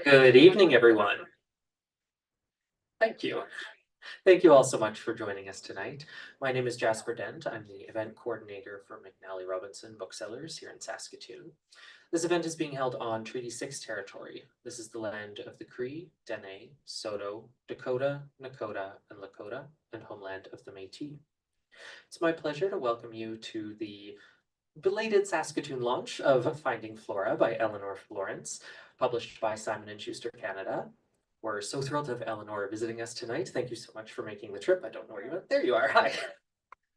Good evening, everyone. Thank you. Thank you all so much for joining us tonight. My name is Jasper Dent. I'm the event coordinator for McNally Robinson Booksellers here in Saskatoon. This event is being held on Treaty 6 territory. This is the land of the Cree, Dene, Saulteaux, Dakota, Nakota, and Lakota, and homeland of the Métis. It's my pleasure to welcome you to the belated Saskatoon launch of Finding Flora by Elinor Florence, published by Simon & Schuster Canada. We're so thrilled to have Elinor visiting us tonight. Thank you so much for making the trip. I don't know where you went. There you are. Hi.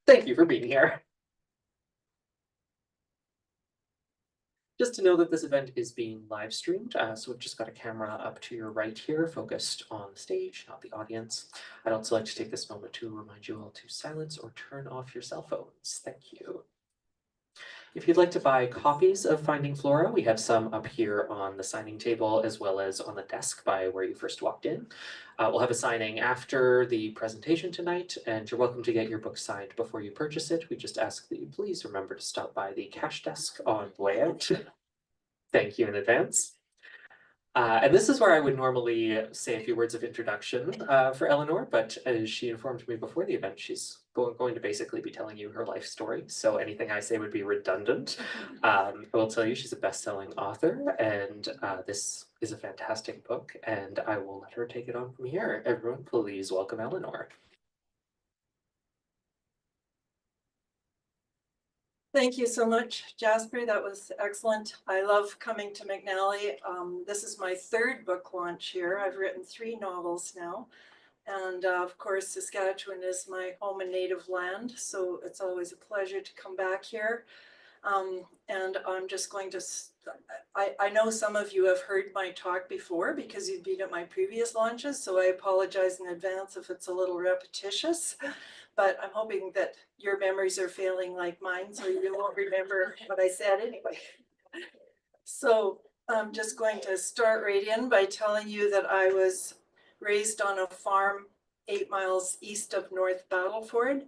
Thank you for being here. Just to know that this event is being live streamed, so we've just got a camera up to your right here, focused on the stage, not the audience. I'd also like to take this moment to remind you all to silence or turn off your cell phones. Thank you. If you'd like to buy copies of Finding Flora, we have some up here on the signing table as well as on the desk by where you first walked in. We'll have a signing after the presentation tonight, and you're welcome to get your book signed before you purchase it. We just ask that you please remember to stop by the cash desk on the way out. Thank you in advance. And this is where I would normally say a few words of introduction for Elinor, but as she informed me before the event, she's going to basically be telling you her life story, so anything I say would be redundant. I will tell you she's a best-selling author, and this is a fantastic book, and I will let her take it on from here. Everyone, please welcome Elinor. Thank you so much, Jasper. That was excellent. I love coming to McNally. This is my third book launch here. I've written 3 novels now. And of course, Saskatchewan is my home and native land, so it's always a pleasure to come back here. And I'm just going to, I know some of you have heard my talk before because you've been at my previous launches, so I apologize in advance if it's a little repetitious. But I'm hoping that your memories are failing like mine, so you won't remember what I said anyway. So I'm just going to start right in by telling you that I was raised on a farm 8 miles east of North Battleford.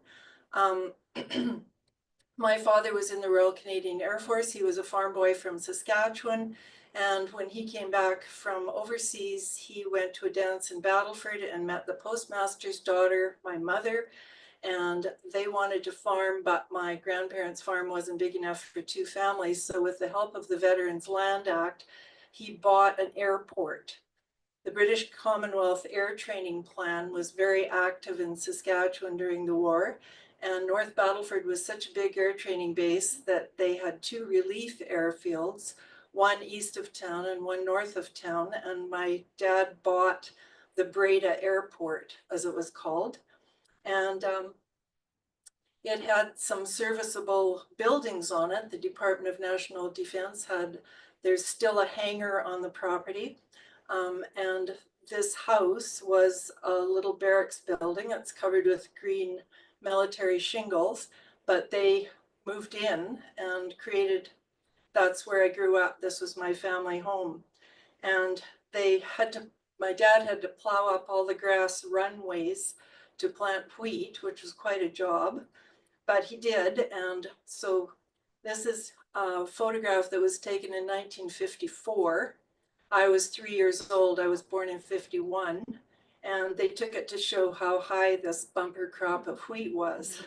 My father was in the Royal Canadian Air Force. He was a farm boy from Saskatchewan. And when he came back from overseas, he went to a dance in Battleford and met the postmaster's daughter, my mother. And they wanted to farm, but my grandparents' farm wasn't big enough for 2 families. So with the help of the Veterans Land Act, he bought an airport. The British Commonwealth Air Training Plan was very active in Saskatchewan during the war. And North Battleford was such a big air training base that they had 2 relief airfields, one east of town and one north of town. And my dad bought the Breda Airport, as it was called. And it had some serviceable buildings on it. The Department of National Defense there's still a hangar on the property. And this house was a little barracks building. It's covered with green military shingles, but they moved in and that's where I grew up. This was my family home. And my dad had to plow up all the grass runways to plant wheat, which was quite a job, but he did. And so this is a photograph that was taken in 1954. I was 3 years old. I was born in 51. And they took it to show how high this bumper crop of wheat was.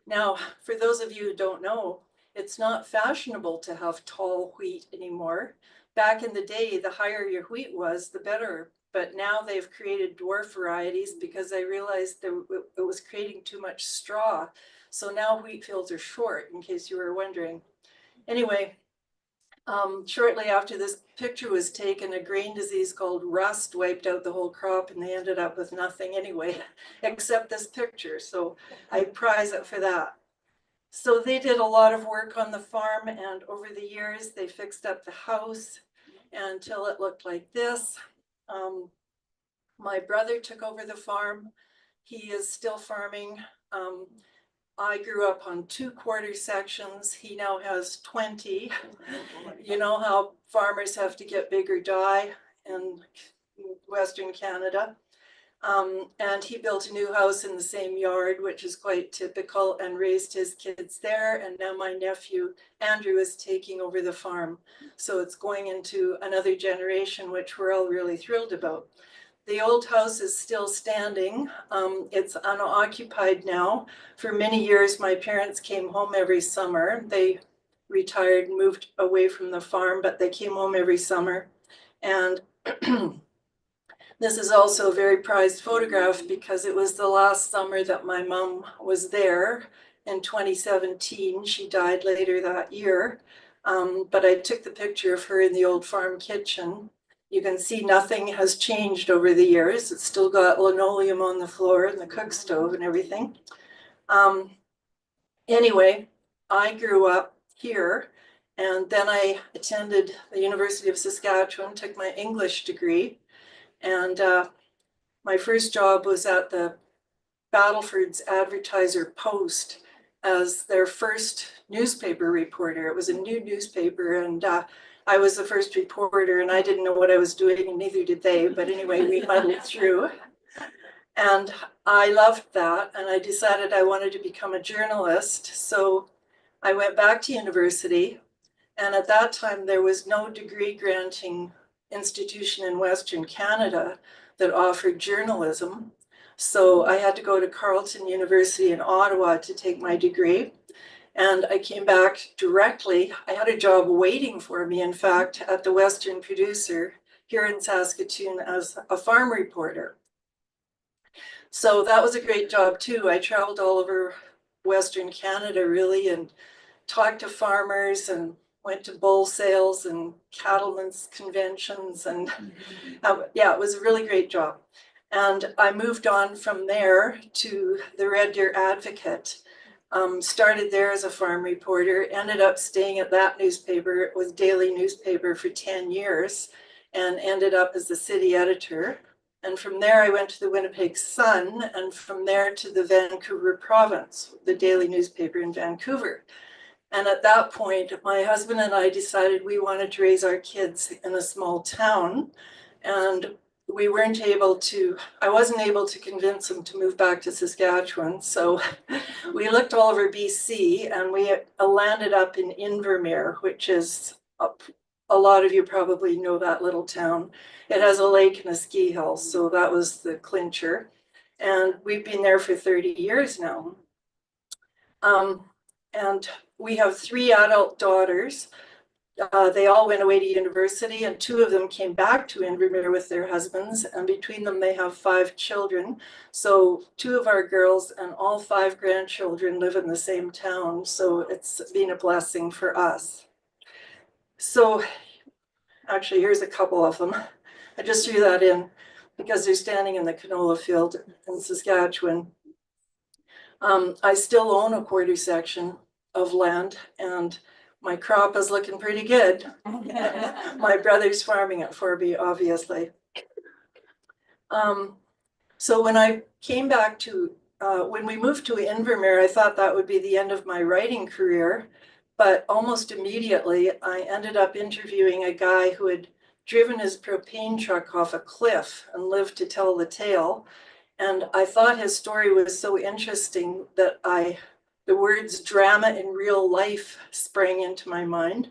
Now, for those of you who don't know, it's not fashionable to have tall wheat anymore. Back in the day, the higher your wheat was, the better. But now they've created dwarf varieties because they realized it was creating too much straw. So now wheat fields are short, in case you were wondering. Anyway, shortly after this picture was taken, a grain disease called rust wiped out the whole crop, and they ended up with nothing anyway, except this picture. So I prize it for that. So they did a lot of work on the farm, and over the years, they fixed up the house until it looked like this. My brother took over the farm. He is still farming. I grew up on 2 quarter sections. He now has 20. You know how farmers have to get big or die in Western Canada. And he built a new house in the same yard, which is quite typical, and raised his kids there. And now my nephew, Andrew, is taking over the farm. So it's going into another generation, which we're all really thrilled about. The old house is still standing. It's unoccupied now. For many years, my parents came home every summer. They retired and moved away from the farm, but they came home every summer. And this is also a very prized photograph because it was the last summer that my mom was there in 2017. She died later that year. But I took the picture of her in the old farm kitchen. You can see nothing has changed over the years. It's still got linoleum on the floor and the cook stove and everything. Anyway, I grew up here, and then I attended the University of Saskatchewan, took my English degree. And my first job was at the Battleford's Advertiser Post as their first newspaper reporter. It was a new newspaper, and I was the first reporter, and I didn't know what I was doing, and neither did they. But anyway, we muddled through. And I loved that, and I decided I wanted to become a journalist. So I went back to university, and at that time, there was no degree granting institution in Western Canada that offered journalism. So I had to go to Carleton University in Ottawa to take my degree. And I came back directly. I had a job waiting for me, in fact, at the Western Producer here in Saskatoon as a farm reporter. So that was a great job too. I traveled all over Western Canada really and talked to farmers and went to bull sales and cattlemen's conventions. And yeah, it was a really great job. And I moved on from there to the Red Deer Advocate. Started there as a farm reporter, ended up staying at that newspaper. It was daily newspaper for 10 years and ended up as the city editor. And from there, I went to the Winnipeg Sun, and from there to the Vancouver Province, the daily newspaper in Vancouver. And at that point, my husband and I decided we wanted to raise our kids in a small town. And we weren't able to, I wasn't able to convince them to move back to Saskatchewan. So we looked all over BC, and we landed up in Invermere, which is, a lot of you probably know that little town. It has a lake and a ski hill. So that was the clincher. And we've been there for 30 years now. And we have 3 adult daughters. They all went away to university, and 2 of them came back to Invermere with their husbands, and between them they have 5 children. So 2 of our girls and all 5 grandchildren live in the same town, so it's been a blessing for us. So actually, here's a couple of them. I just threw that in because they're standing in the canola field in Saskatchewan. I still own a quarter section of land, and my crop is looking pretty good. My brother's farming it for me, obviously. So when I came back to, when we moved to Invermere, I thought that would be the end of my writing career, but almost immediately I ended up interviewing a guy who had driven his propane truck off a cliff and lived to tell the tale. And I thought his story was so interesting that the words drama in real life sprang into my mind.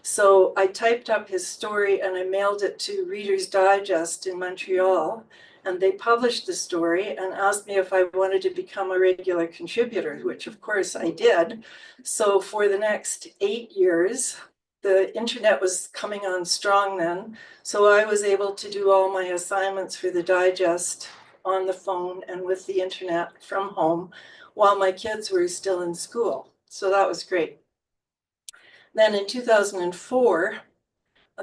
So I typed up his story and I mailed it to Reader's Digest in Montreal. And they published the story and asked me if I wanted to become a regular contributor, which of course I did. So for the next 8 years, the internet was coming on strong then. So I was able to do all my assignments for the Digest on the phone and with the internet from home while my kids were still in school. So that was great. Then in 2004,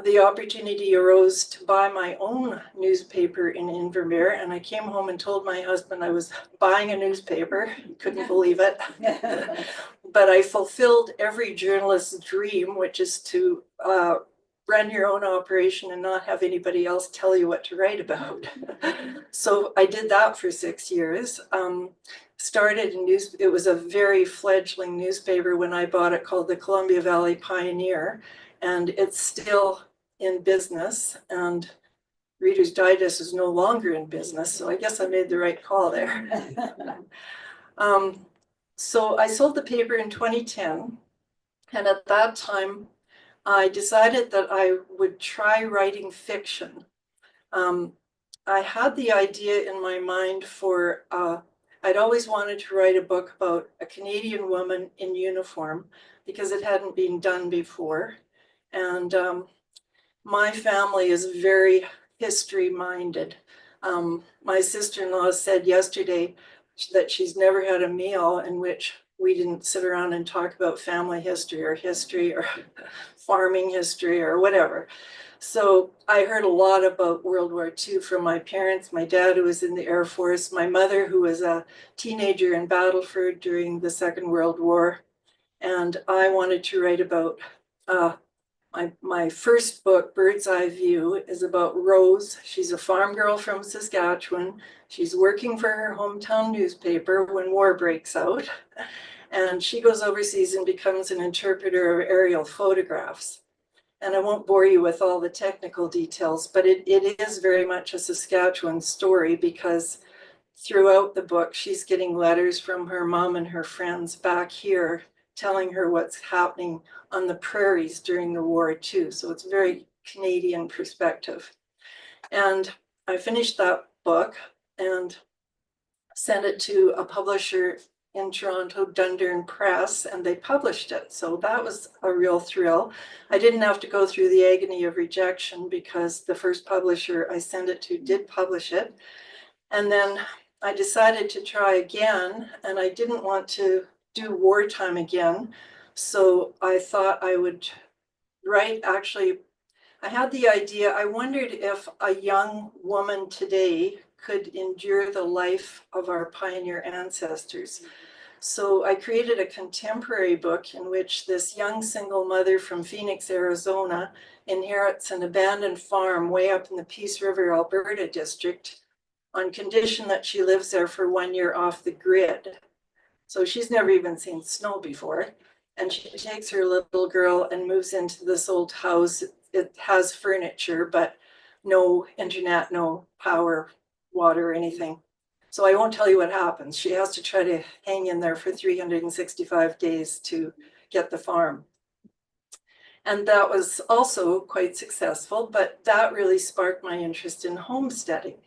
the opportunity arose to buy my own newspaper in Invermere, and I came home and told my husband I was buying a newspaper. He couldn't believe it. But I fulfilled every journalist's dream, which is to run your own operation and not have anybody else tell you what to write about. So I did that for 6 years. Started it was a very fledgling newspaper when I bought it, called the Columbia Valley Pioneer, and it's still in business. And Reader's Digest is no longer in business, so I guess I made the right call there. So I sold the paper in 2010, and at that time, I decided that I would try writing fiction. I had the idea in my mind for, I'd always wanted to write a book about a Canadian woman in uniform because it hadn't been done before. And my family is very history-minded. My sister-in-law said yesterday that she's never had a meal in which we didn't sit around and talk about family history or farming history or whatever. So I heard a lot about World War II from my parents, my dad who was in the Air Force, my mother who was a teenager in Battleford during the Second World War. And I wanted to write about, my first book, Bird's Eye View, is about Rose. She's a farm girl from Saskatchewan. She's working for her hometown newspaper when war breaks out. And she goes overseas and becomes an interpreter of aerial photographs. And I won't bore you with all the technical details, but it is very much a Saskatchewan story because throughout the book, she's getting letters from her mom and her friends back here telling her what's happening on the prairies during the war too. So it's a very Canadian perspective. And I finished that book and sent it to a publisher in Toronto, Dundurn Press, and they published it. So that was a real thrill. I didn't have to go through the agony of rejection because the first publisher I sent it to did publish it. And then I decided to try again, and I didn't want to do wartime again. So I thought I would write, actually, I had the idea, I wondered if a young woman today could endure the life of our pioneer ancestors. So I created a contemporary book in which this young single mother from Phoenix, Arizona, inherits an abandoned farm way up in the Peace River, Alberta district, on condition that she lives there for 1 year off the grid. So she's never even seen snow before. And she takes her little girl and moves into this old house. It has furniture, but no internet, no power, water, or anything. So I won't tell you what happens. She has to try to hang in there for 365 days to get the farm. And that was also quite successful, but that really sparked my interest in homesteading.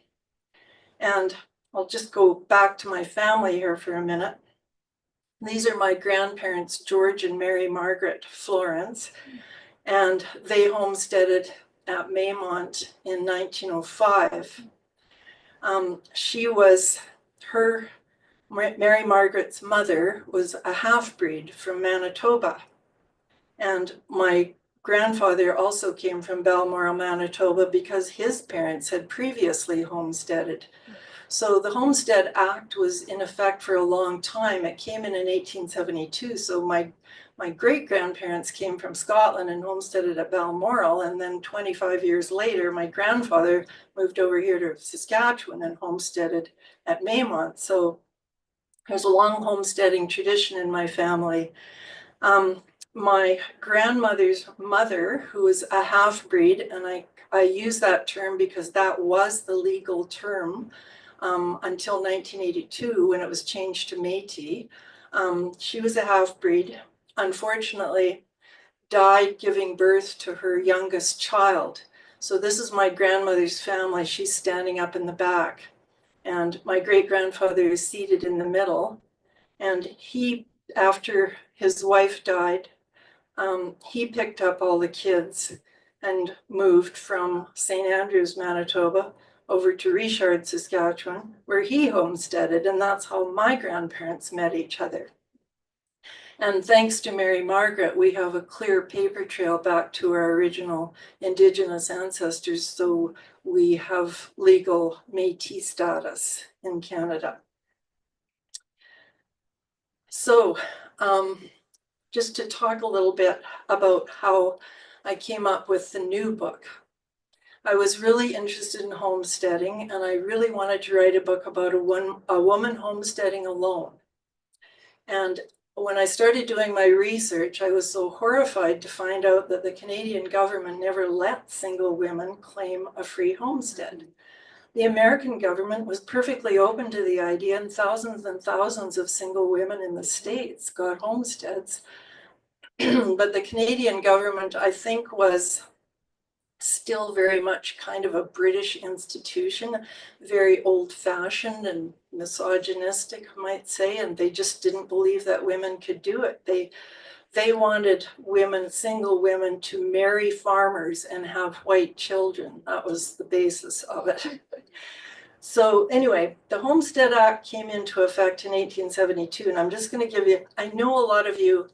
And I'll just go back to my family here for a minute. These are my grandparents, George and Mary Margaret Florence, and they homesteaded at Maymont in 1905. Mary Margaret's mother was a half-breed from Manitoba. And my grandfather also came from Balmoral, Manitoba, because his parents had previously homesteaded. So the Homestead Act was in effect for a long time. It came in 1872. So my great-grandparents came from Scotland and homesteaded at Balmoral. And then 25 years later, my grandfather moved over here to Saskatchewan and homesteaded at Maymont. So there's a long homesteading tradition in my family. My grandmother's mother, who was a half-breed, and I use that term because that was the legal term until 1982 when it was changed to Métis. She was a half-breed, unfortunately died giving birth to her youngest child. So this is my grandmother's family. She's standing up in the back. And my great-grandfather is seated in the middle. And he, after his wife died, he picked up all the kids and moved from St. Andrews, Manitoba, over to Richard, Saskatchewan, where he homesteaded, and that's how my grandparents met each other. And thanks to Mary Margaret, we have a clear paper trail back to our original Indigenous ancestors, so we have legal Métis status in Canada. So just to talk a little bit about how I came up with the new book. I was really interested in homesteading, and I really wanted to write a book about a woman homesteading alone. And when I started doing my research, I was so horrified to find out that the Canadian government never let single women claim a free homestead. The American government was perfectly open to the idea, and thousands of single women in the States got homesteads. But the Canadian government, I think, was still very much kind of a British institution, very old-fashioned and misogynistic, I might say, and they just didn't believe that women could do it. They wanted women, single women, to marry farmers and have white children. That was the basis of it. So anyway, the Homestead Act came into effect in 1872, and I'm just going to give you, I know a lot of you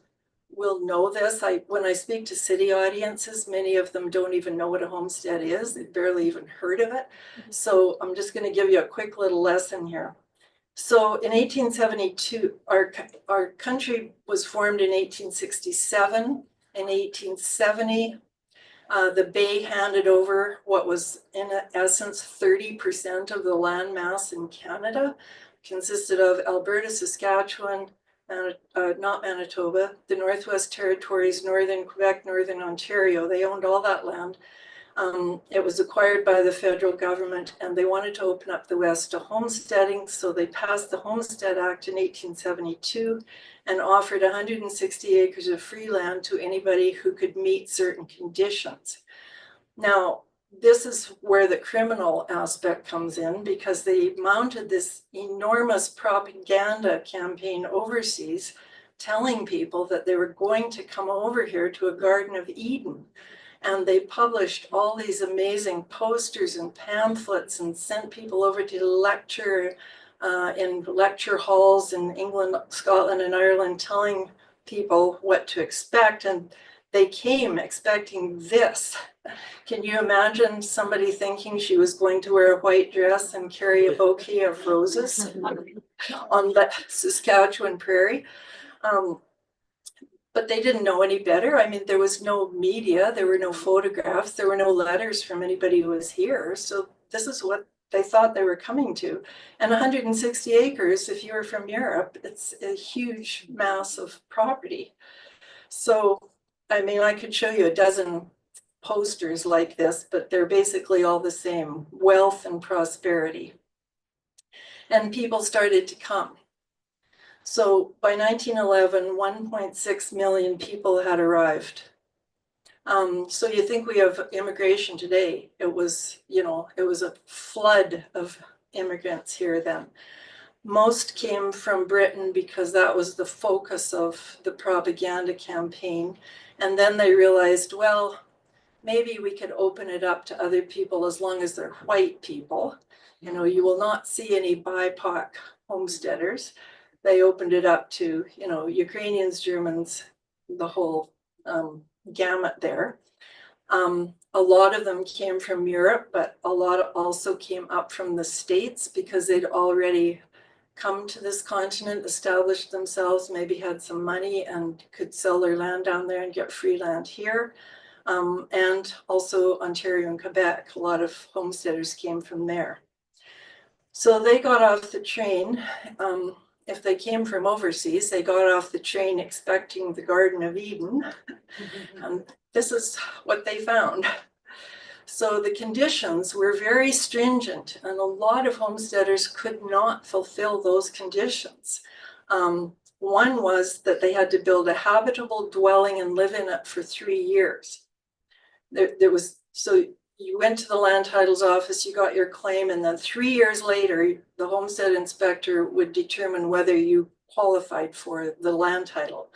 will know this. When I speak to city audiences, many of them don't even know what a homestead is. They've barely even heard of it. So I'm just going to give you a quick little lesson here. So in 1872, our country was formed in 1867. In 1870, the Bay handed over what was in essence 30% of the land mass in Canada, consisted of Alberta, Saskatchewan, not Manitoba, the Northwest Territories, Northern Quebec, Northern Ontario. They owned all that land. It was acquired by the federal government, and they wanted to open up the West to homesteading, so they passed the Homestead Act in 1872 and offered 160 acres of free land to anybody who could meet certain conditions. Now, this is where the criminal aspect comes in, because they mounted this enormous propaganda campaign overseas, telling people that they were going to come over here to a Garden of Eden. And they published all these amazing posters and pamphlets and sent people over to lecture in lecture halls in England, Scotland, and Ireland, telling people what to expect. And they came expecting this. Can you imagine somebody thinking she was going to wear a white dress and carry a bouquet of roses on the Saskatchewan prairie? But they didn't know any better. I mean, there was no media, there were no photographs, there were no letters from anybody who was here. So this is what they thought they were coming to. And 160 acres, if you're from Europe, it's a huge mass of property. So, I mean, I could show you a dozen posters like this, but they're basically all the same: wealth and prosperity. And people started to come. So by 1911, 1.6 million people had arrived. So you think we have immigration today. It was, it was a flood of immigrants here then. Most came from Britain because that was the focus of the propaganda campaign. And then they realized, well, maybe we could open it up to other people as long as they're white people. You will not see any BIPOC homesteaders. They opened it up to, Ukrainians, Germans, the whole gamut there. A lot of them came from Europe, but a lot also came up from the States because they'd already come to this continent, established themselves, maybe had some money and could sell their land down there and get free land here. And also Ontario and Quebec, a lot of homesteaders came from there. So they got off the train. If they came from overseas, they got off the train expecting the Garden of Eden. And this is what they found. So the conditions were very stringent, and a lot of homesteaders could not fulfill those conditions. One was that they had to build a habitable dwelling and live in it for 3 years. So you went to the land titles office, you got your claim, and then 3 years later, the homestead inspector would determine whether you qualified for the land title.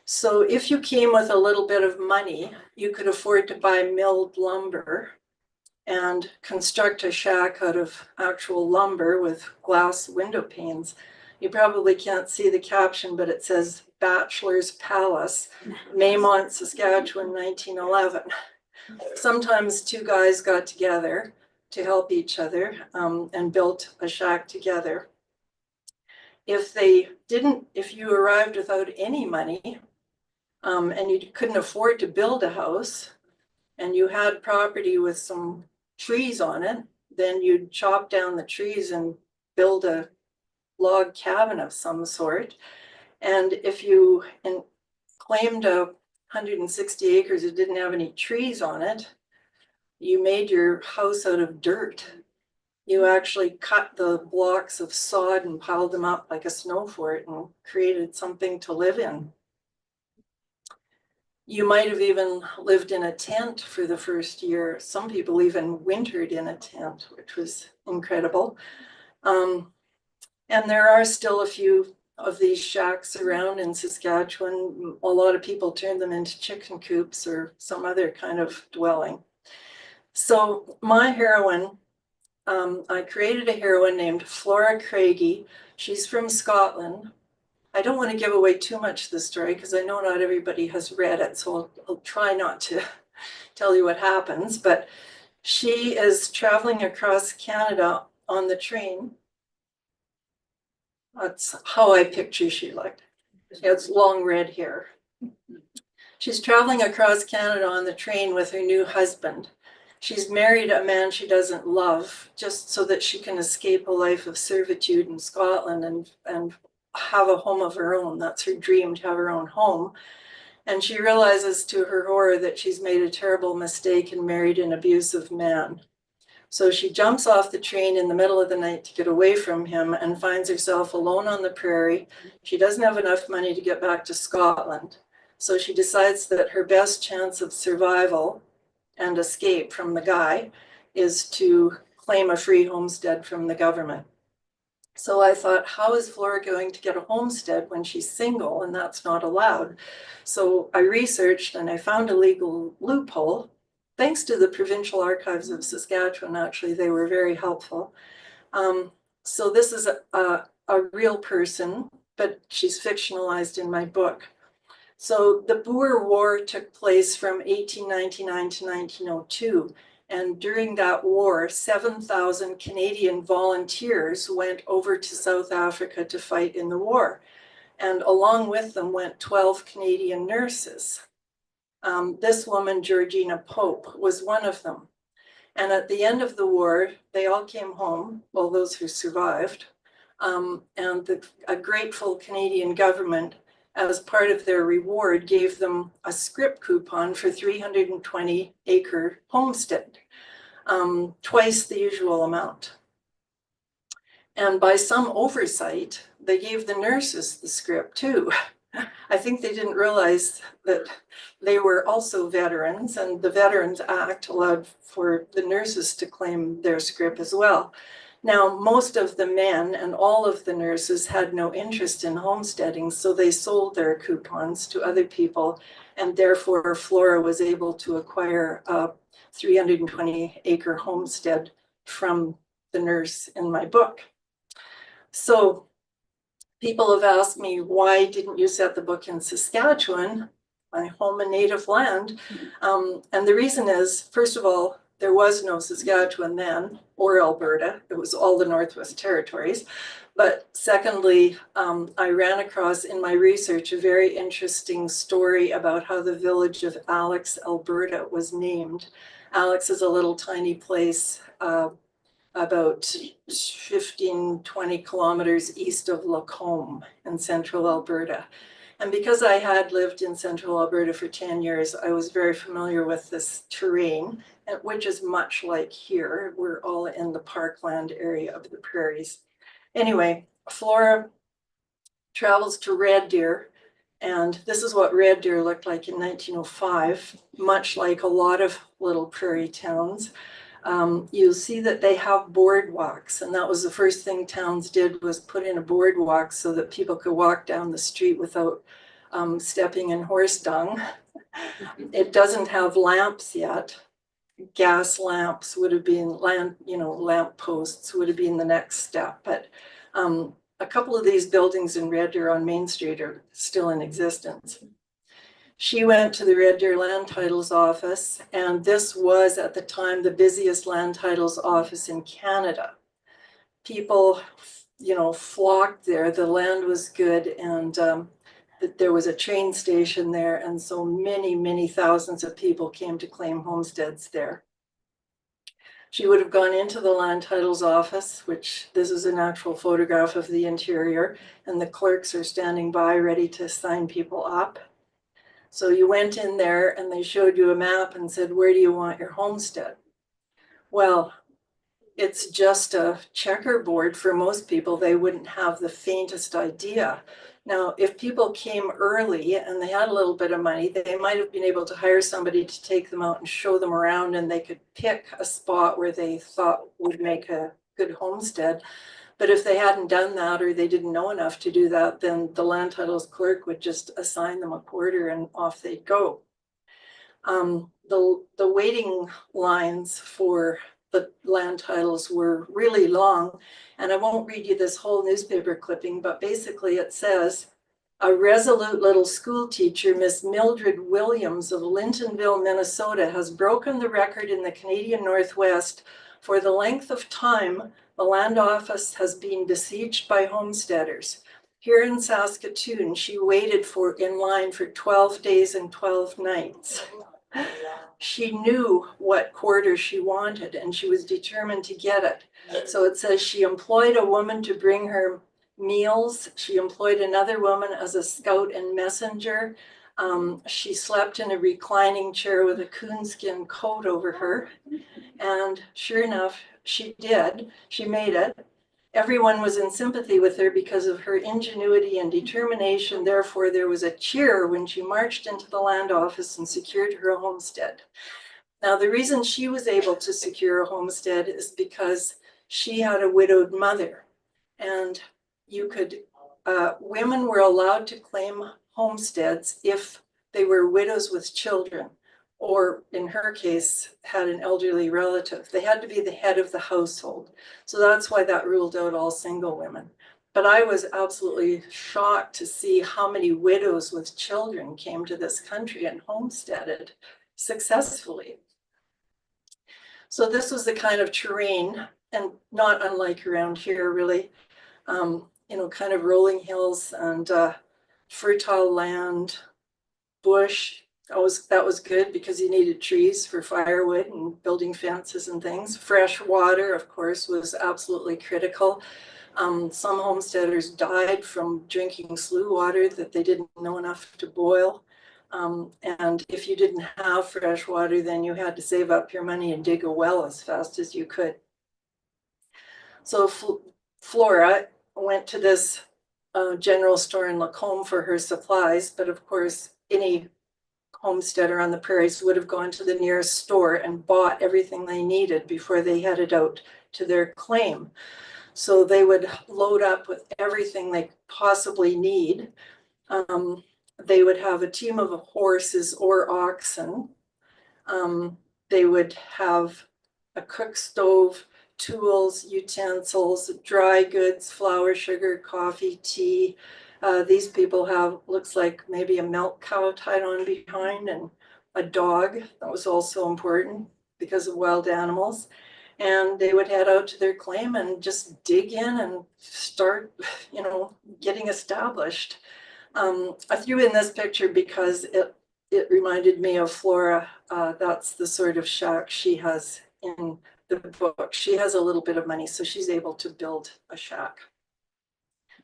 So if you came with a little bit of money, you could afford to buy milled lumber and construct a shack out of actual lumber with glass window panes. You probably can't see the caption, but it says Bachelor's Palace, Maymont, Saskatchewan, 1911. Sometimes two guys got together to help each other and built a shack together. If you arrived without any money and you couldn't afford to build a house and you had property with some trees on it, then you'd chop down the trees and build a log cabin of some sort. And if you claimed 160 acres that didn't have any trees on it, you made your house out of dirt. You actually cut the blocks of sod and piled them up like a snow fort and created something to live in. You might have even lived in a tent for the first year. Some people even wintered in a tent, which was incredible. And there are still a few of these shacks around in Saskatchewan. A lot of people turn them into chicken coops or some other kind of dwelling. So my heroine, I created a heroine named Flora Craigie. She's from Scotland. I don't want to give away too much of the story because I know not everybody has read it, so I'll try not to tell you what happens. But she is traveling across Canada on the train. That's how I picture she looked. She has long red hair. She's traveling across Canada on the train with her new husband. She's married a man she doesn't love just so that she can escape a life of servitude in Scotland and have a home of her own. That's her dream, to have her own home. And she realizes to her horror that she's made a terrible mistake and married an abusive man. So she jumps off the train in the middle of the night to get away from him and finds herself alone on the prairie. She doesn't have enough money to get back to Scotland. So she decides that her best chance of survival and escape from the guy is to claim a free homestead from the government. So I thought, how is Flora going to get a homestead when she's single and that's not allowed? So I researched and I found a legal loophole. Thanks to the Provincial Archives of Saskatchewan, actually, they were very helpful. So this is a real person, but she's fictionalized in my book. So the Boer War took place from 1899 to 1902. And during that war, 7,000 Canadian volunteers went over to South Africa to fight in the war. And along with them went 12 Canadian nurses. This woman, Georgina Pope, was one of them. And at the end of the war, they all came home, well, those who survived. And a grateful Canadian government, as part of their reward, gave them a scrip coupon for 320-acre homestead, twice the usual amount. And by some oversight, they gave the nurses the scrip too. I think they didn't realize that they were also veterans, and the Veterans Act allowed for the nurses to claim their scrip as well. Now, most of the men and all of the nurses had no interest in homesteading, so they sold their coupons to other people, and therefore Flora was able to acquire a 320-acre homestead from the nurse in my book. So people have asked me, why didn't you set the book in Saskatchewan, my home and native land? And the reason is, first of all, there was no Saskatchewan then, or Alberta. It was all the Northwest Territories. But secondly, I ran across in my research a very interesting story about how the village of Alex, Alberta was named. Alex is a little tiny place about 15, 20 kilometers east of Lacombe in central Alberta. And because I had lived in central Alberta for 10 years, I was very familiar with this terrain, which is much like here. We're all in the parkland area of the prairies. Anyway, Flora travels to Red Deer, and this is what Red Deer looked like in 1905, much like a lot of little prairie towns. You'll see that they have boardwalks, and that was the first thing towns did, was put in a boardwalk so that people could walk down the street without stepping in horse dung. It doesn't have lamps yet. Gas lamps would have been lamp posts would have been the next step. But a couple of these buildings in Red Deer on Main Street are still in existence. She went to the Red Deer Land Titles Office, and this was at the time the busiest land titles office in Canada. People, flocked there. The land was good, and there was a train station there, and so many, many thousands of people came to claim homesteads there. She would have gone into the land titles office, which this is an actual photograph of the interior, and the clerks are standing by ready to sign people up. So you went in there and they showed you a map and said, where do you want your homestead? Well, it's just a checkerboard for most people. They wouldn't have the faintest idea. Now, if people came early and they had a little bit of money, they might have been able to hire somebody to take them out and show them around, and they could pick a spot where they thought would make a good homestead. But if they hadn't done that, or they didn't know enough to do that, then the land titles clerk would just assign them a quarter and off they'd go. The waiting lines for the land titles were really long, and I won't read you this whole newspaper clipping, but basically it says, a resolute little school teacher, Miss Mildred Williams of Lintonville, Minnesota, has broken the record in the Canadian Northwest for the length of time the land office has been besieged by homesteaders. Here in Saskatoon, she waited in line for 12 days and 12 nights. She knew what quarter she wanted, and she was determined to get it. So it says she employed a woman to bring her meals. She employed another woman as a scout and messenger. She slept in a reclining chair with a coonskin coat over her. And sure enough, she did. She made it. Everyone was in sympathy with her because of her ingenuity and determination. Therefore, there was a cheer when she marched into the land office and secured her a homestead. Now, the reason she was able to secure a homestead is because she had a widowed mother. And women were allowed to claim homesteads if they were widows with children, or in her case, had an elderly relative. They had to be the head of the household. So that's why that ruled out all single women. But I was absolutely shocked to see how many widows with children came to this country and homesteaded successfully. So this was the kind of terrain, and not unlike around here, really, kind of rolling hills and fertile land, bush. That was good because you needed trees for firewood and building fences and things. Fresh water, of course, was absolutely critical. Some homesteaders died from drinking slough water that they didn't know enough to boil. And if you didn't have fresh water, then you had to save up your money and dig a well as fast as you could. So Flora went to this general store in Lacombe for her supplies, but of course, any homesteader on the prairies would have gone to the nearest store and bought everything they needed before they headed out to their claim. So they would load up with everything they possibly need. They would have a team of horses or oxen. They would have a cook stove, tools, utensils, dry goods, flour, sugar, coffee, tea. These people have, looks like maybe a milk cow tied on behind, and a dog. That was also important because of wild animals. And they would head out to their claim and just dig in and start, getting established. I threw in this picture because it reminded me of Flora. That's the sort of shack she has in the book. She has a little bit of money, so she's able to build a shack.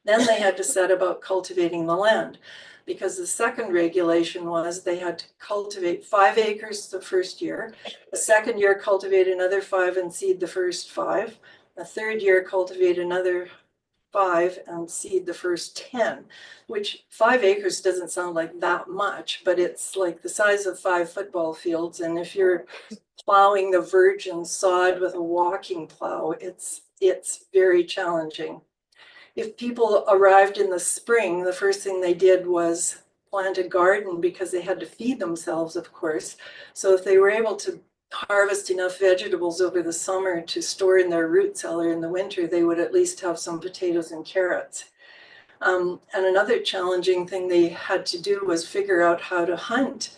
Then they had to set about cultivating the land, because the second regulation was they had to cultivate 5 acres the first year. The second year, cultivate another 5 and seed the first 5. The third year, cultivate another 5 and seed the first 10, which 5 acres doesn't sound like that much, but it's like the size of 5 football fields. And if you're plowing the virgin sod with a walking plow, it's very challenging. If people arrived in the spring, the first thing they did was plant a garden, because they had to feed themselves, of course. So if they were able to harvest enough vegetables over the summer to store in their root cellar in the winter, they would at least have some potatoes and carrots. And another challenging thing they had to do was figure out how to hunt,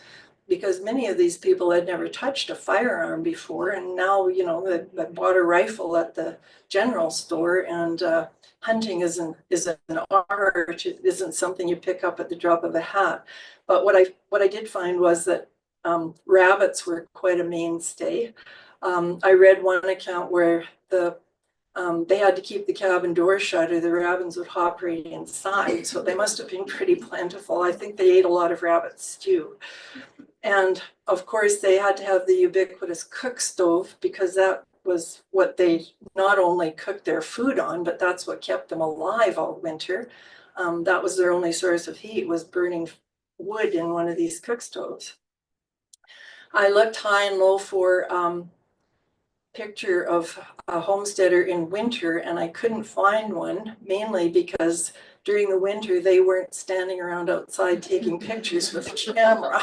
because many of these people had never touched a firearm before. And now, they bought a rifle at the general store, and hunting isn't an art. It isn't something you pick up at the drop of a hat. But what I did find was that rabbits were quite a mainstay. I read one account where they had to keep the cabin door shut or the rabbits would hop right inside. So they must have been pretty plentiful. I think they ate a lot of rabbit stew. And of course, they had to have the ubiquitous cook stove because that was what they not only cooked their food on, but that's what kept them alive all winter. That was their only source of heat, was burning wood in one of these cook stoves. I looked high and low for picture of a homesteader in winter, and I couldn't find one, mainly because during the winter they weren't standing around outside taking pictures with a camera.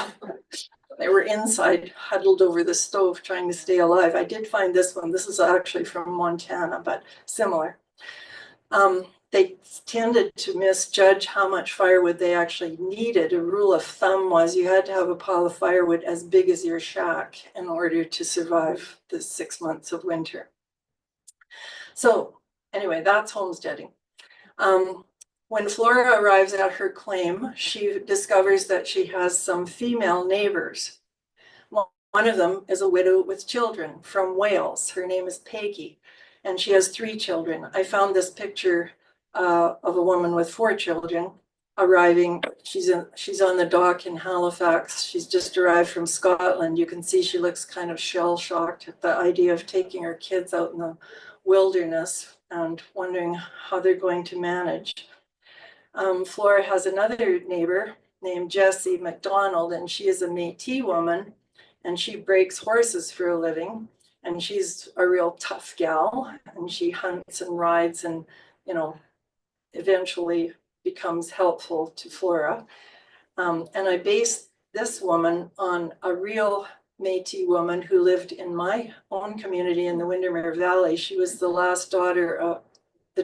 They were inside, huddled over the stove, trying to stay alive. I did find this one. This is actually from Montana, but similar. They tended to misjudge how much firewood they actually needed. A rule of thumb was you had to have a pile of firewood as big as your shack in order to survive the 6 months of winter. So anyway, that's homesteading. When Flora arrives at her claim, she discovers that she has some female neighbors. One of them is a widow with children from Wales. Her name is Peggy, and she has 3 children. I found this picture of a woman with 4 children arriving. She's on the dock in Halifax. She's just arrived from Scotland. You can see she looks kind of shell-shocked at the idea of taking her kids out in the wilderness and wondering how they're going to manage. Flora has another neighbor named Jessie McDonald, and she is a Métis woman, and she breaks horses for a living, and she's a real tough gal, and she hunts and rides and, you know, eventually becomes helpful to Flora. And I based this woman on a real Métis woman who lived in my own community in the Windermere Valley. She was the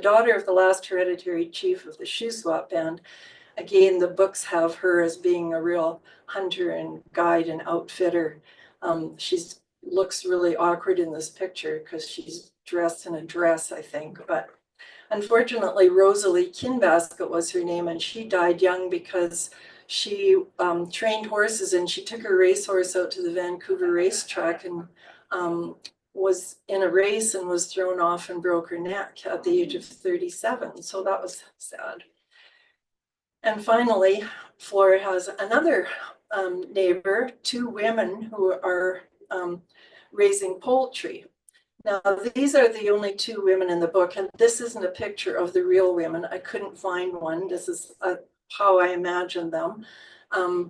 daughter of the last hereditary chief of the Shuswap band. Again, the books have her as being a real hunter and guide and outfitter. She looks really awkward in this picture because she's dressed in a dress, I think. But unfortunately, Rosalie Kinbasket was her name, and she died young because she trained horses, and she took her racehorse out to the Vancouver racetrack and was in a race and was thrown off and broke her neck at the age of 37. So that was sad. And finally, Flora has another neighbor, 2 women who are raising poultry. Now, these are the only 2 women in the book, and this isn't a picture of the real women. I couldn't find one. This is how I imagined them.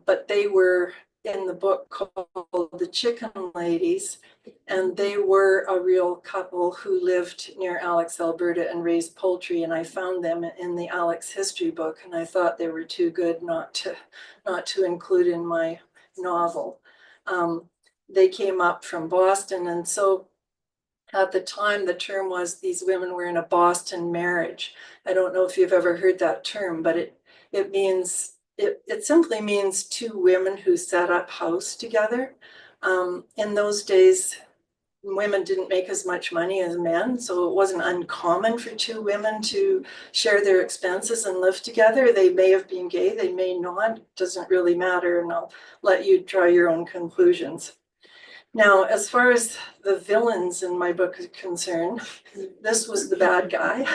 But they were in the book called The Chicken Ladies, and they were a real couple who lived near Alex, Alberta, and raised poultry. And I found them in the Alex history book, and I thought they were too good not to include in my novel. They came up from Boston, and so at the time, the term was these women were in a Boston marriage. I don't know if you've ever heard that term, but it simply means 2 women who set up house together. In those days, women didn't make as much money as men, so it wasn't uncommon for 2 women to share their expenses and live together. They may have been gay, they may not, it doesn't really matter, and I'll let you draw your own conclusions. Now, as far as the villains in my book are concerned, this was the bad guy,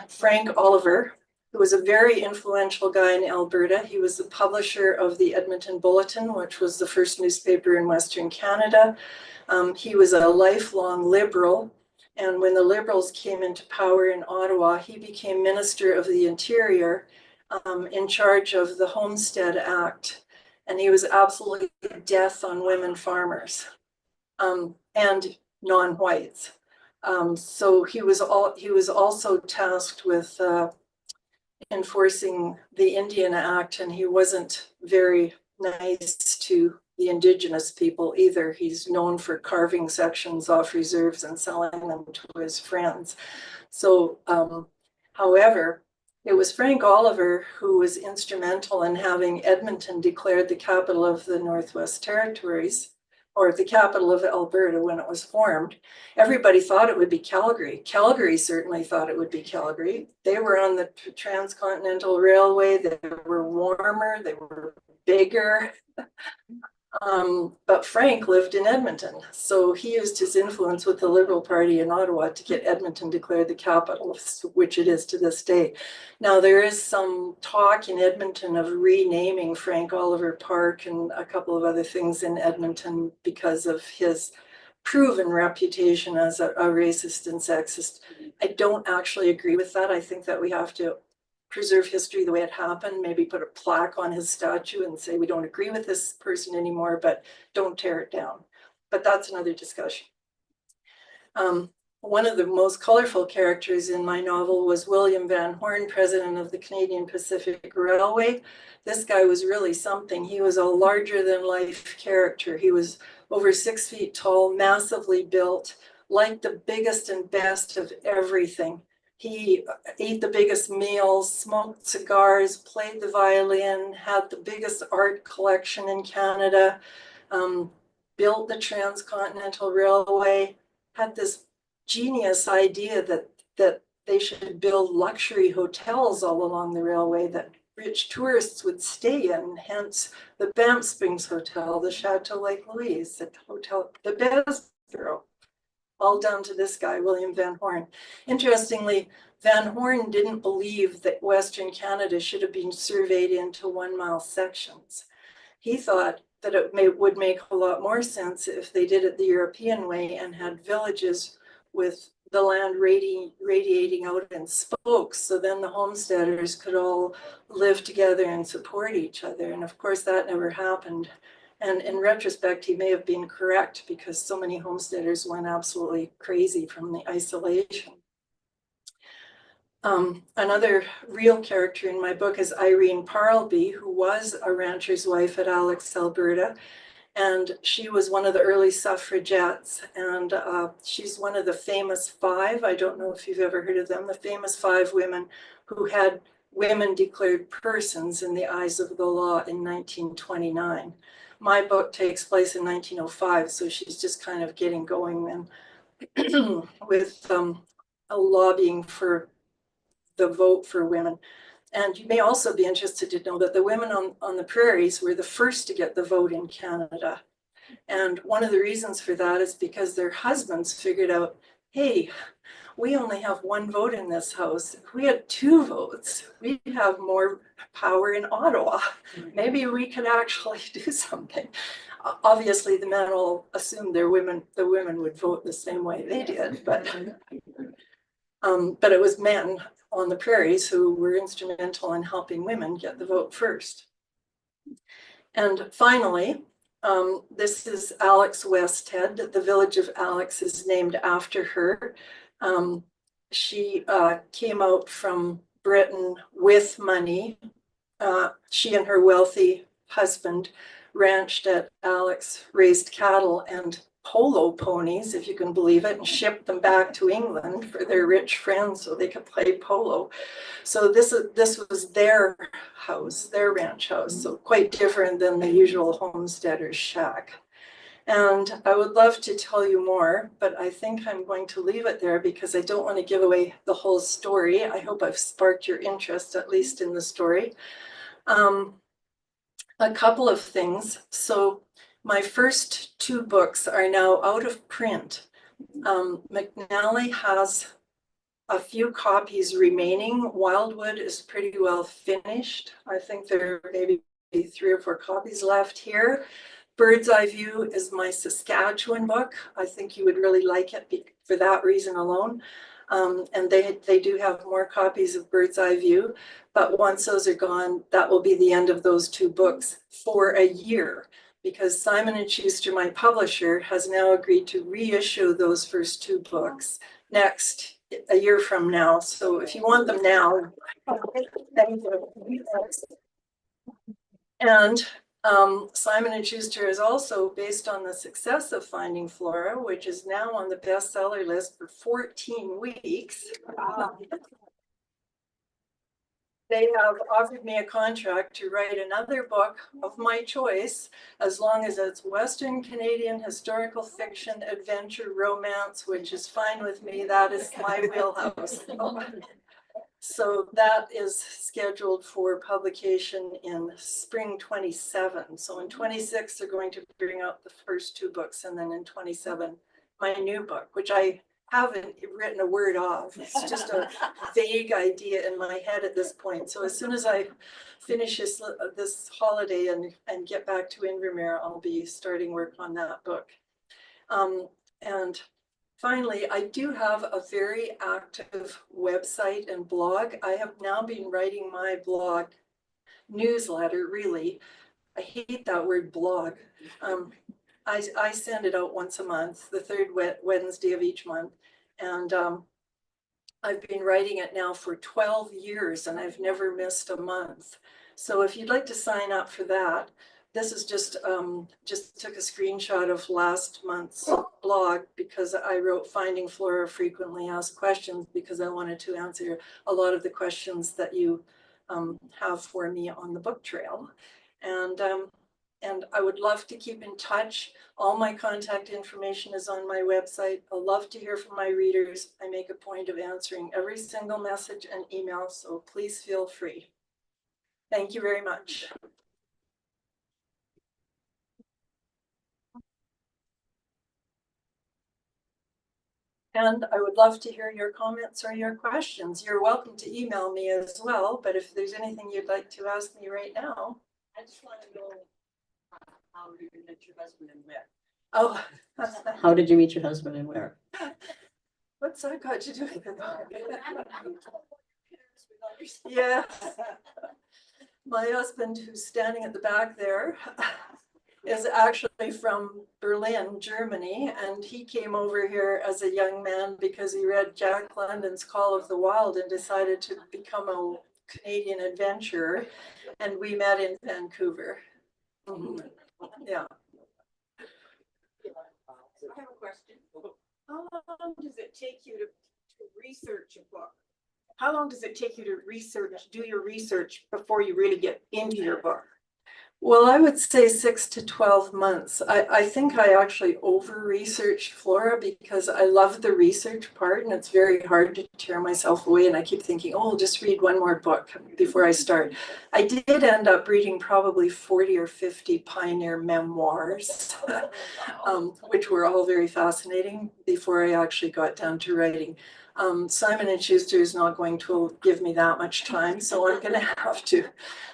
Frank Oliver, who was a very influential guy in Alberta. He was the publisher of the Edmonton Bulletin, which was the first newspaper in Western Canada. He was a lifelong Liberal, and when the Liberals came into power in Ottawa, he became Minister of the Interior, in charge of the Homestead Act. And he was absolutely death on women farmers and non-whites. So he was also tasked with enforcing the Indian Act, and he wasn't very nice to the Indigenous people either. He's known for carving sections off reserves and selling them to his friends. So, however, it was Frank Oliver who was instrumental in having Edmonton declared the capital of the Northwest Territories, or the capital of Alberta when it was formed. Everybody thought it would be Calgary. Calgary certainly thought it would be Calgary. They were on the Transcontinental Railway. They were warmer. They were bigger. But Frank lived in Edmonton, so he used his influence with the Liberal Party in Ottawa to get Edmonton declared the capital, which it is to this day. Now, there is some talk in Edmonton of renaming Frank Oliver Park and a couple of other things in Edmonton because of his proven reputation as a racist and sexist. I don't actually agree with that. I think that we have to preserve history the way it happened, maybe put a plaque on his statue and say we don't agree with this person anymore, but don't tear it down. But that's another discussion. One of the most colorful characters in my novel was William Van Horn, president of the Canadian Pacific Railway. This guy was really something. He was a larger than life character. He was over 6 feet tall, massively built, liked the biggest and best of everything. He ate the biggest meals, smoked cigars, played the violin, had the biggest art collection in Canada, built the Transcontinental Railway, had this genius idea that they should build luxury hotels all along the railway that rich tourists would stay in, hence the Banff Springs Hotel, the Chateau Lake Louise, the hotel, the Bessborough, all down to this guy, William Van Horn. Interestingly, Van Horn didn't believe that Western Canada should have been surveyed into 1 mile sections. He thought that it would make a lot more sense if they did it the European way and had villages with the land radiating out in spokes. So then the homesteaders could all live together and support each other. And of course, that never happened. And in retrospect, he may have been correct because so many homesteaders went absolutely crazy from the isolation. Another real character in my book is Irene Parlby, who was a rancher's wife at Alex, Alberta. And she was one of the early suffragettes. And she's one of the famous 5. I don't know if you've ever heard of them, the famous 5 women who had women declared persons in the eyes of the law in 1929. My book takes place in 1905, so she's just kind of getting going then with a lobbying for the vote for women. And you may also be interested to know that the women on the prairies were the first to get the vote in Canada. And one of the reasons for that is because their husbands figured out, hey, we only have 1 vote in this house. If we had 2 votes, we'd have more power in Ottawa. Maybe we could actually do something. Obviously, the men all assumed the women would vote the same way they did, but it was men on the prairies who were instrumental in helping women get the vote first. And finally, this is Alex Westhead. The village of Alex is named after her. She came out from Britain with money. She and her wealthy husband ranched at Alex, raised cattle and polo ponies, if you can believe it, and shipped them back to England for their rich friends so they could play polo. So this was their house, their ranch house, so quite different than the usual homesteader's shack. And I would love to tell you more, but I think I'm going to leave it there because I don't want to give away the whole story. I hope I've sparked your interest, at least in the story. A couple of things. So my first 2 books are now out of print. McNally has a few copies remaining. Wildwood is pretty well finished. I think there are maybe 3 or 4 copies left here. Bird's Eye View is my Saskatchewan book. I think you would really like it for that reason alone. And they do have more copies of Bird's Eye View, but once those are gone, that will be the end of those 2 books for a year, because Simon & Schuster, my publisher, has now agreed to reissue those first 2 books next, a year from now. So if you want them now, thank you. And Simon & Schuster is also based on the success of Finding Flora, which is now on the bestseller list for 14 weeks. They have offered me a contract to write another book of my choice, as long as it's Western Canadian historical fiction, adventure, romance, which is fine with me. That is my wheelhouse. So that is scheduled for publication in spring 27. So in 26, they're going to bring out the first two books, and then in 27, my new book, which I haven't written a word of. It's just a vague idea in my head at this point. So as soon as I finish this holiday and get back to Invermere, I'll be starting work on that book. And finally, I do have a very active website and blog. I have now been writing my blog newsletter, really. I hate that word blog. I send it out once a month, the third Wednesday of each month. And I've been writing it now for 12 years and I've never missed a month. So if you'd like to sign up for that, this is just took a screenshot of last month's blog because I wrote Finding Flora frequently asked questions because I wanted to answer a lot of the questions that you have for me on the book trail. And I would love to keep in touch. All my contact information is on my website. I love to hear from my readers. I make a point of answering every single message and email, so please feel free. Thank you very much. And I would love to hear your comments or your questions. You're welcome to email me as well, but if there's anything you'd like to ask me right now. I just want to know how you met your husband and where. Oh. How did you meet your husband and where? What's that got to do with it? Yeah. My husband, who's standing at the back there, is actually from Berlin, Germany, and he came over here as a young man because he read Jack London's Call of the Wild and decided to become a Canadian adventurer, and we met in Vancouver. Yeah. I have a question. How long does it take you to research a book? How long does it take you to do your research before you really get into your book? Well, I would say 6 to 12 months. I think I actually over-researched Flora because I love the research part and it's very hard to tear myself away. And I keep thinking, oh, I'll just read one more book before I start. I did end up reading probably 40 or 50 pioneer memoirs, which were all very fascinating before I actually got down to writing. Simon & Schuster is not going to give me that much time, so I'm going to have to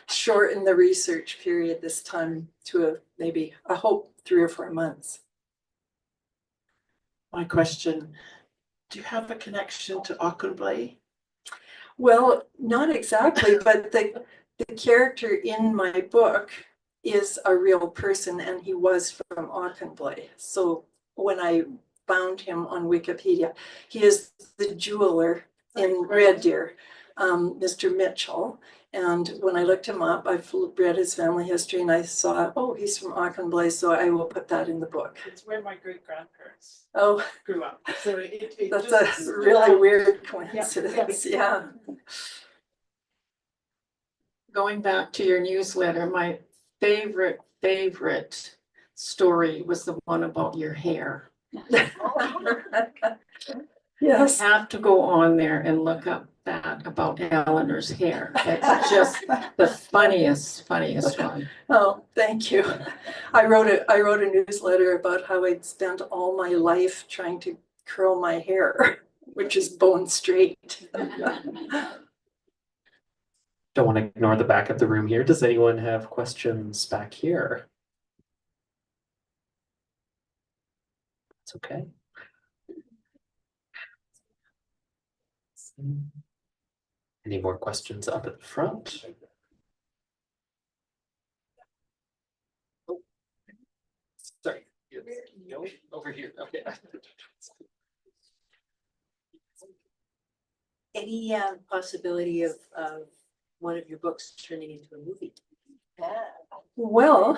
shorten the research period this time to maybe, I hope, 3 or 4 months. My question, do you have a connection to Auchenblay? Well, not exactly, but the character in my book is a real person and he was from Auchenblay. So when I found him on Wikipedia, he is the jeweler in Red Deer, Mr. Mitchell. And when I looked him up, I've read his family history and I saw, oh, he's from Auchenblay, so I will put that in the book. It's where my great-grandparents grew up. So that's a really weird coincidence, yeah. Going back to your newsletter, my favorite story was the one about your hair. Yes. I have to go on there and look up that about Eleanor's hair. It's just the funniest one. Oh, thank you. I wrote a newsletter about how I'd spent all my life trying to curl my hair, which is bone straight. Don't want to ignore the back of the room here. Does anyone have questions back here? It's okay. Any more questions up at the front? Oh, sorry. No, over here. Okay. Any possibility of one of your books turning into a movie? Well,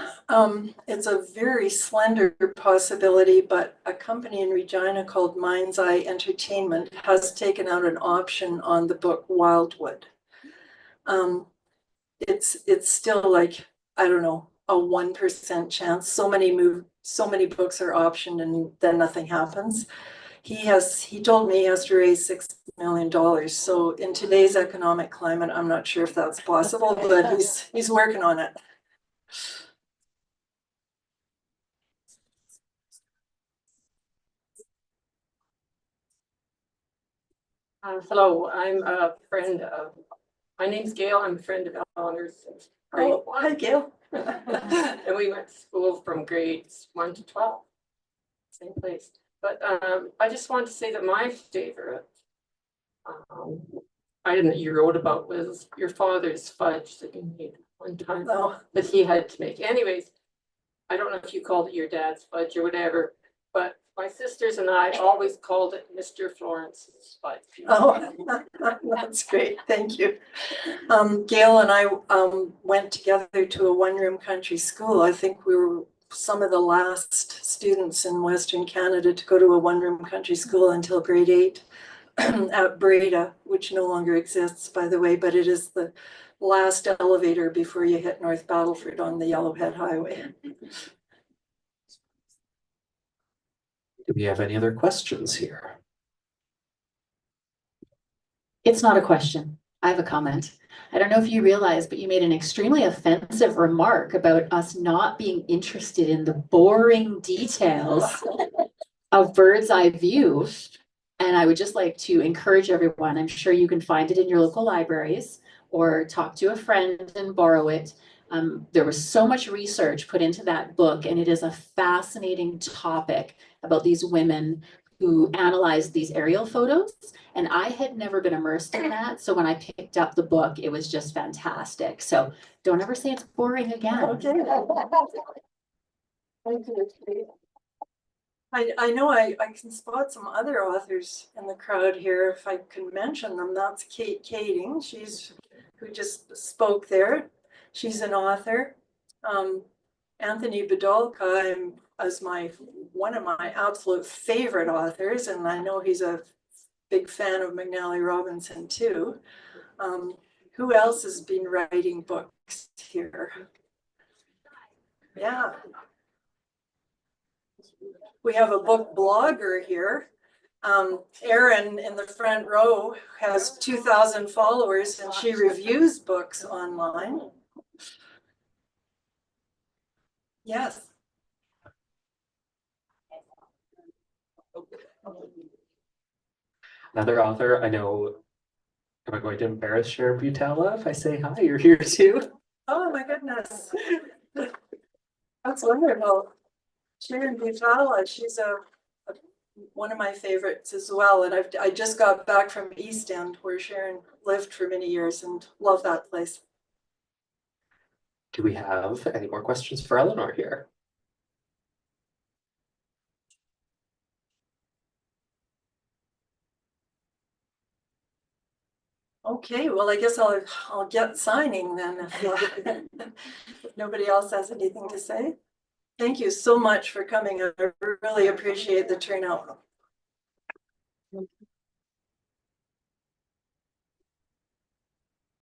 it's a very slender possibility, but a company in Regina called Mind's Eye Entertainment has taken out an option on the book Wildwood. It's still like, I don't know, a 1% chance. So many books are optioned and then nothing happens. he told me he has to raise $6 million. So in today's economic climate, I'm not sure if that's possible, but he's working on it. Hello, I'm a friend of, my name's Gail, I'm a friend of Eleanor's. Oh, hi, Gail. And we went to school from grades 1 to 12, same place. But I just want to say that my favorite item that you wrote about was your father's fudge that you made one time Oh, that he had to make. Anyways, I don't know if you called it your dad's fudge or whatever, but my sisters and I always called it Mr. Florence's fudge. oh, that's great. Thank you. Gail and I went together to a one-room country school. I think we were some of the last students in Western Canada to go to a one-room country school until grade 8 at Breda, which no longer exists, by the way, but it is the last elevator before you hit North Battleford on the Yellowhead Highway. Do we have any other questions here? It's not a question. I have a comment. I don't know if you realize, but you made an extremely offensive remark about us not being interested in the boring details of bird's eye view. And I would just like to encourage everyone, I'm sure you can find it in your local libraries or talk to a friend and borrow it. There was so much research put into that book, and it is a fascinating topic about these women who analyzed these aerial photos. And I had never been immersed in that. So when I picked up the book, it was just fantastic. So don't ever say it's boring again. Okay. I know I can spot some other authors in the crowd here. If I can mention them, that's Kate Kading. She's who just spoke there. She's an author. Anthony Bedolka as one of my absolute favorite authors, and I know he's a big fan of McNally Robinson too. Who else has been writing books here? Yeah. We have a book blogger here. Erin in the front row has 2,000 followers and she reviews books online. Yes. Another author, I know, am I going to embarrass Sharon Butala if I say hi, you're here too? Oh my goodness. That's wonderful. Sharon Butala, she's one of my favorites as well. And I just got back from East End where Sharon lived for many years and love that place. Do we have any more questions for Elinor here? Okay, well, I guess I'll get signing then if nobody else has anything to say. Thank you so much for coming. I really appreciate the turnout.